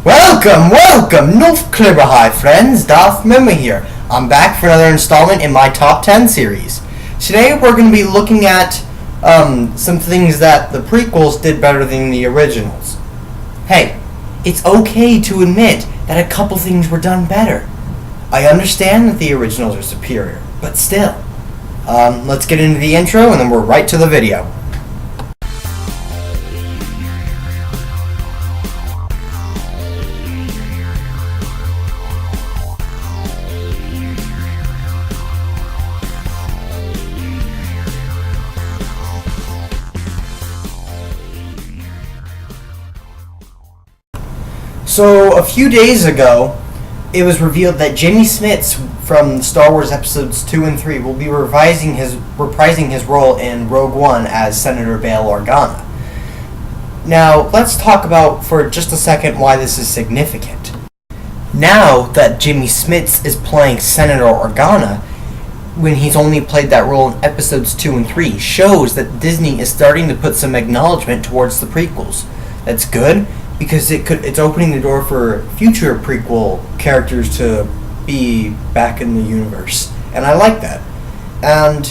Welcome, North Clearer High friends, Darth Member here. I'm back for another installment in my Top 10 series. Today we're going to be looking at some things that the prequels did better than the originals. Hey, it's okay to admit that a couple things were done better. I understand that the originals are superior, but still. Let's get into the intro and then we're right to the video. So, a few days ago, it was revealed that Jimmy Smits from Star Wars Episodes 2 and 3 will be reprising his role in Rogue One as Senator Bail Organa. Now, let's talk about for just a second why this is significant. Now that Jimmy Smits is playing Senator Organa, when he's only played that role in Episodes 2 and 3, shows that Disney is starting to put some acknowledgement towards the prequels. That's good, because it's opening the door for future prequel characters to be back in the universe. And I like that. And,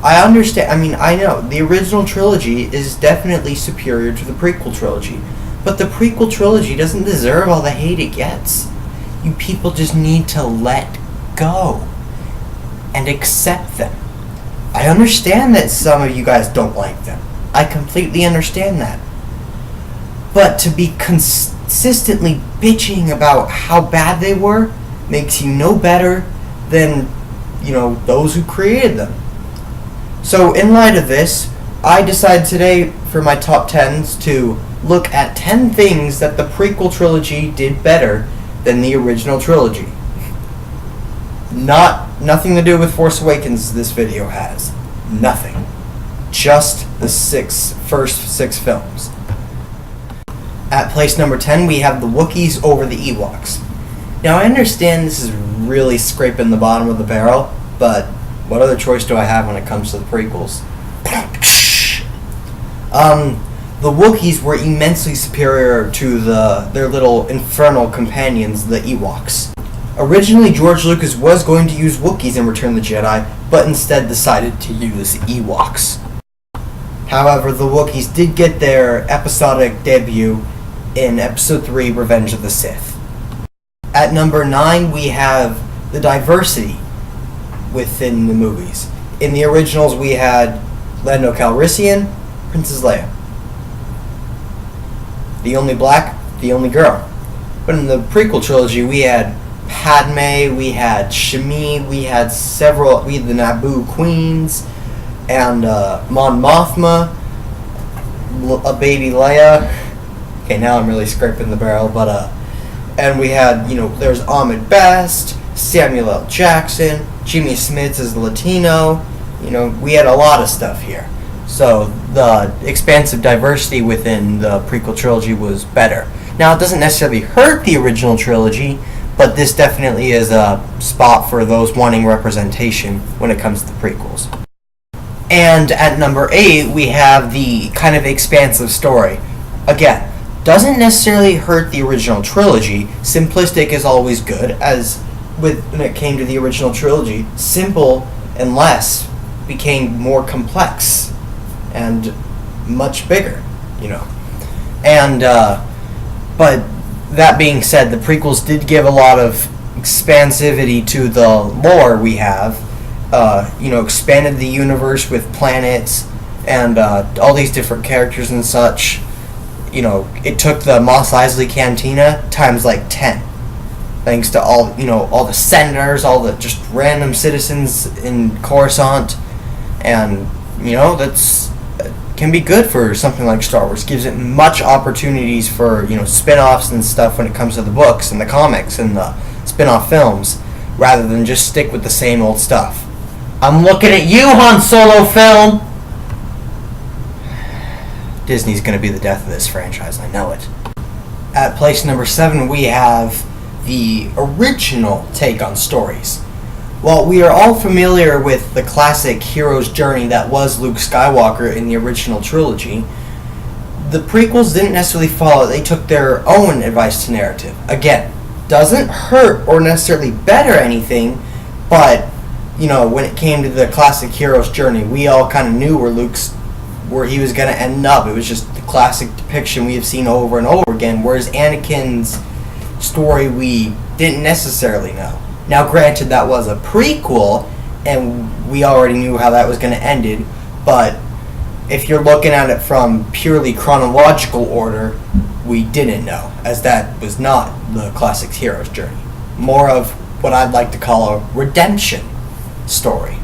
I understand, I know, the original trilogy is definitely superior to the prequel trilogy. But the prequel trilogy doesn't deserve all the hate it gets. You people just need to let go and accept them. I understand that some of you guys don't like them. I completely understand that. But to be consistently bitching about how bad they were makes you no better than, those who created them. So in light of this, I decided today for my top 10s to look at 10 things that the prequel trilogy did better than the original trilogy. Nothing to do with Force Awakens this video has. Nothing. Just the first six films. At place number 10, we have the Wookies over the Ewoks. Now, I understand this is really scraping the bottom of the barrel, but what other choice do I have when it comes to the prequels? The Wookiees were immensely superior to their little infernal companions, the Ewoks. Originally, George Lucas was going to use Wookiees in Return of the Jedi, but instead decided to use Ewoks. However, the Wookiees did get their episodic debut in Episode 3, Revenge of the Sith. At number 9, we have the diversity within the movies. In the originals, we had Lando Calrissian, Princess Leia. The only black, the only girl. But in the prequel trilogy, we had Padme, we had Shmi, we had the Naboo Queens, and Mon Mothma, a baby Leia. Okay, now I'm really scraping the barrel, but and we had, there's Ahmed Best, Samuel L. Jackson, Jimmy Smits as Latino. We had a lot of stuff here. So the expansive diversity within the prequel trilogy was better. Now, it doesn't necessarily hurt the original trilogy, but this definitely is a spot for those wanting representation when it comes to the prequels. And at number 8, we have the kind of expansive story. Again, doesn't necessarily hurt the original trilogy. Simplistic is always good, as when it came to the original trilogy, simple and less became more complex and much bigger, And, but that being said, the prequels did give a lot of expansivity to the lore we have. Expanded the universe with planets and all these different characters and such. It took the Mos Eisley Cantina times like 10. Thanks to all the senators, all the just random citizens in Coruscant. And, that's can be good for something like Star Wars. Gives it much opportunities for, spin-offs and stuff when it comes to the books and the comics and the spin-off films, rather than just stick with the same old stuff. I'm looking at you, Han Solo film! Disney's going to be the death of this franchise, I know it. At place number 7, we have the original take on stories. While we are all familiar with the classic hero's journey that was Luke Skywalker in the original trilogy, the prequels didn't necessarily follow. They took their own advice to narrative. Again, doesn't hurt or necessarily better anything, but, you know, when it came to the classic hero's journey, we all kind of knew where he was going to end up. It was just the classic depiction we have seen over and over again, whereas Anakin's story we didn't necessarily know. Now, granted, that was a prequel, and we already knew how that was going to end it, but if you're looking at it from purely chronological order, we didn't know, as that was not the classic hero's journey. More of what I'd like to call a redemption story.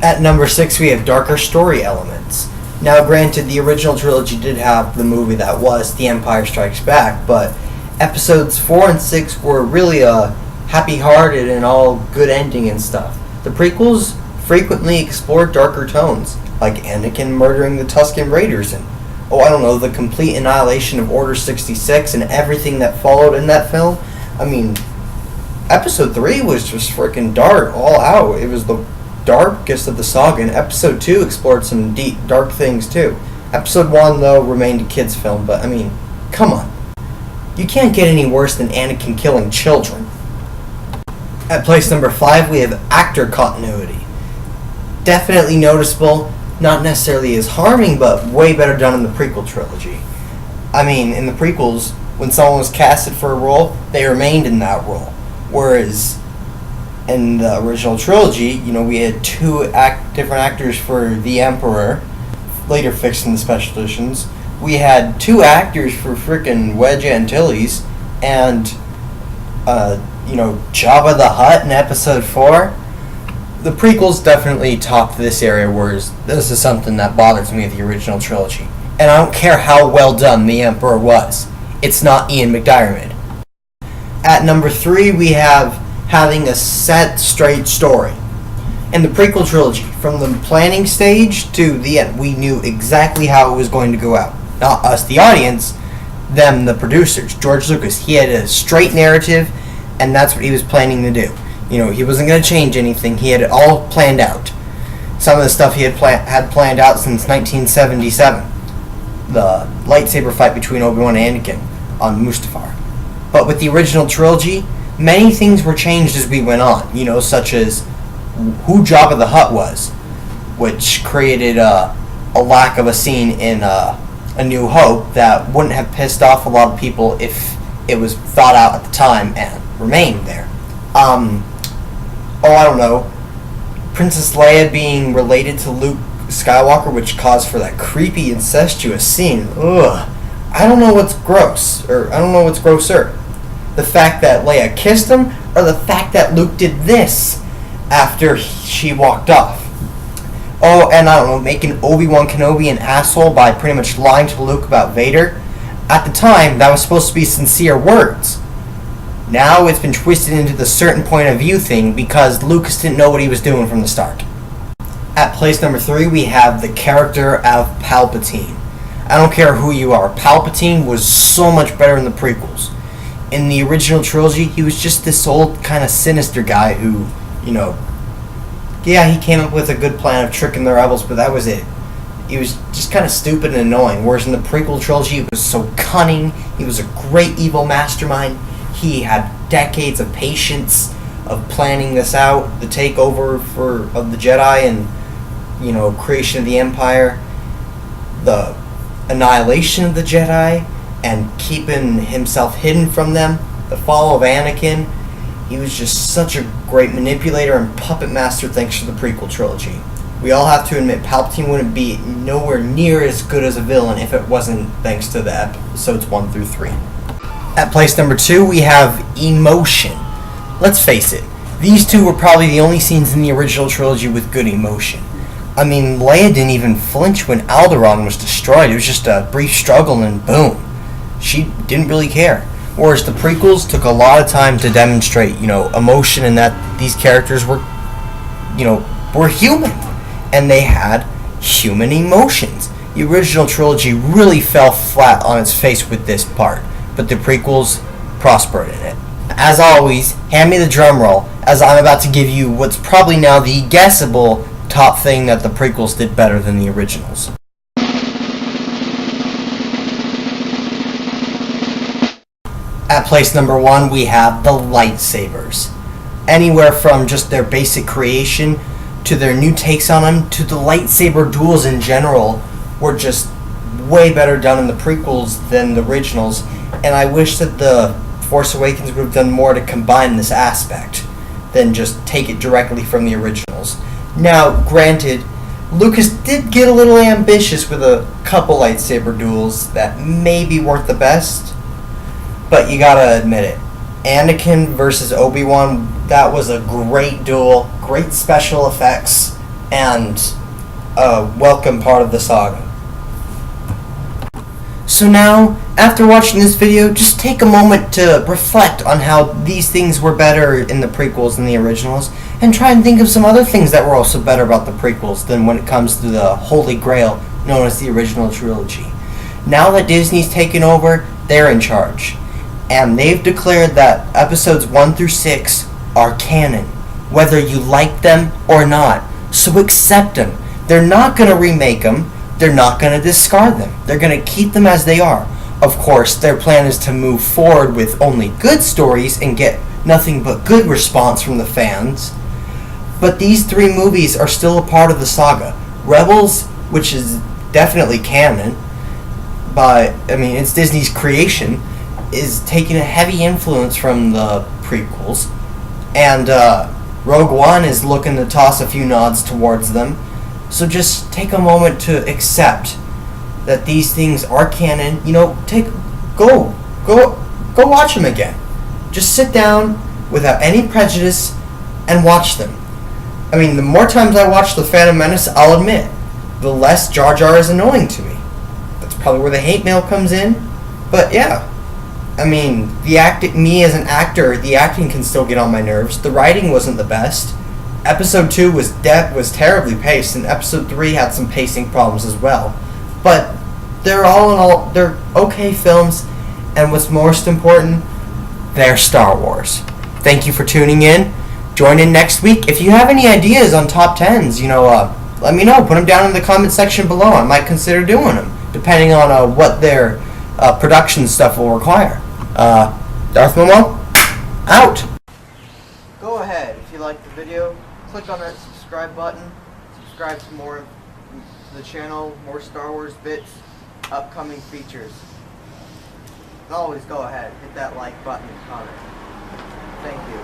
At number 6, we have darker story elements. Now, granted, the original trilogy did have the movie that was The Empire Strikes Back, but episodes 4 and 6 were really a happy-hearted and all good ending and stuff. The prequels frequently explored darker tones, like Anakin murdering the Tusken Raiders and, the complete annihilation of Order 66 and everything that followed in that film. I mean, Episode 3 was just freaking dark all out. It was the darkest of the saga, and Episode 2 explored some deep, dark things too. Episode 1, though, remained a kid's film, but, I mean, come on. You can't get any worse than Anakin killing children. At place number 5, we have actor continuity. Definitely noticeable, not necessarily as harming, but way better done in the prequel trilogy. I mean, in the prequels, when someone was casted for a role, they remained in that role. Whereas in the original trilogy, we had two different actors for the Emperor, later fixed in the special editions. We had two actors for frickin' Wedge Antilles, and, Jabba the Hutt in Episode 4. The prequels definitely topped this area, whereas this is something that bothers me with the original trilogy. And I don't care how well done the Emperor was. It's not Ian McDiarmid. At number 3, we have having a set, straight story. In the prequel trilogy, from the planning stage to the end, we knew exactly how it was going to go out. Not us, the audience, them, the producers. George Lucas, he had a straight narrative, and that's what he was planning to do. He wasn't going to change anything. He had it all planned out. Some of the stuff he had planned out since 1977. The lightsaber fight between Obi-Wan and Anakin on Mustafar. But with the original trilogy, many things were changed as we went on. Such as who Jabba the Hutt was, which created a lack of a scene in A New Hope that wouldn't have pissed off a lot of people if it was thought out at the time and remained there. Princess Leia being related to Luke Skywalker, which caused for that creepy incestuous scene. Ugh. I don't know what's gross, or I don't know what's grosser. The fact that Leia kissed him, or the fact that Luke did this after she walked off. Oh, and making Obi-Wan Kenobi an asshole by pretty much lying to Luke about Vader. At the time, that was supposed to be sincere words. Now it's been twisted into the certain point of view thing because Lucas didn't know what he was doing from the start. At place number 3, we have the character of Palpatine. I don't care who you are, Palpatine was so much better in the prequels. In the original trilogy, he was just this old kind of sinister guy who, he came up with a good plan of tricking the rebels, but that was it. He was just kind of stupid and annoying, whereas in the prequel trilogy, he was so cunning, he was a great evil mastermind. He had decades of patience of planning this out, the takeover of the Jedi and, creation of the Empire, the annihilation of the Jedi, and keeping himself hidden from them, the fall of Anakin. He was just such a great manipulator and puppet master thanks to the prequel trilogy. We all have to admit Palpatine wouldn't be nowhere near as good as a villain if it wasn't thanks to the episodes 1 through 3. At place number 2, we have emotion. Let's face it, these two were probably the only scenes in the original trilogy with good emotion. I mean, Leia didn't even flinch when Alderaan was destroyed. It was just a brief struggle and boom. She didn't really care. Whereas the prequels took a lot of time to demonstrate, emotion and that these characters were human. And they had human emotions. The original trilogy really fell flat on its face with this part, but the prequels prospered in it. As always, hand me the drum roll, as I'm about to give you what's probably now the guessable top thing that the prequels did better than the originals. At place number 1, we have the lightsabers. Anywhere from just their basic creation to their new takes on them to the lightsaber duels in general were just way better done in the prequels than the originals, and I wish that the Force Awakens would have done more to combine this aspect than just take it directly from the originals. Now, granted, Lucas did get a little ambitious with a couple lightsaber duels that may be worth the best, but you gotta admit it. Anakin versus Obi-Wan, that was a great duel, great special effects, and a welcome part of the saga. So now, after watching this video, just take a moment to reflect on how these things were better in the prequels than the originals, and try and think of some other things that were also better about the prequels than when it comes to the Holy Grail known as the original trilogy. Now that Disney's taken over, they're in charge, and they've declared that episodes 1 through 6 are canon, whether you like them or not, so accept them. They're not going to remake them. They're not going to discard them. They're going to keep them as they are. Of course, their plan is to move forward with only good stories and get nothing but good response from the fans. But these 3 movies are still a part of the saga. Rebels, which is definitely canon, it's Disney's creation, is taking a heavy influence from the prequels. And Rogue One is looking to toss a few nods towards them. So just take a moment to accept that these things are canon. Go watch them again. Just sit down without any prejudice and watch them. The more times I watch The Phantom Menace, I'll admit, the less Jar Jar is annoying to me. That's probably where the hate mail comes in. But yeah, me as an actor, the acting can still get on my nerves. The writing wasn't the best. Episode 2 was terribly paced, and Episode 3 had some pacing problems as well. But they're all in all, they're okay films, and what's most important, they're Star Wars. Thank you for tuning in. Join in next week. If you have any ideas on top 10s, let me know. Put them down in the comment section below. I might consider doing them, depending on what their production stuff will require. Darth Momo, out! Go ahead, if you liked the video, click on that subscribe button. Subscribe to more to the channel, more Star Wars bits, upcoming features. And always go ahead, hit that like button and comment. Thank you.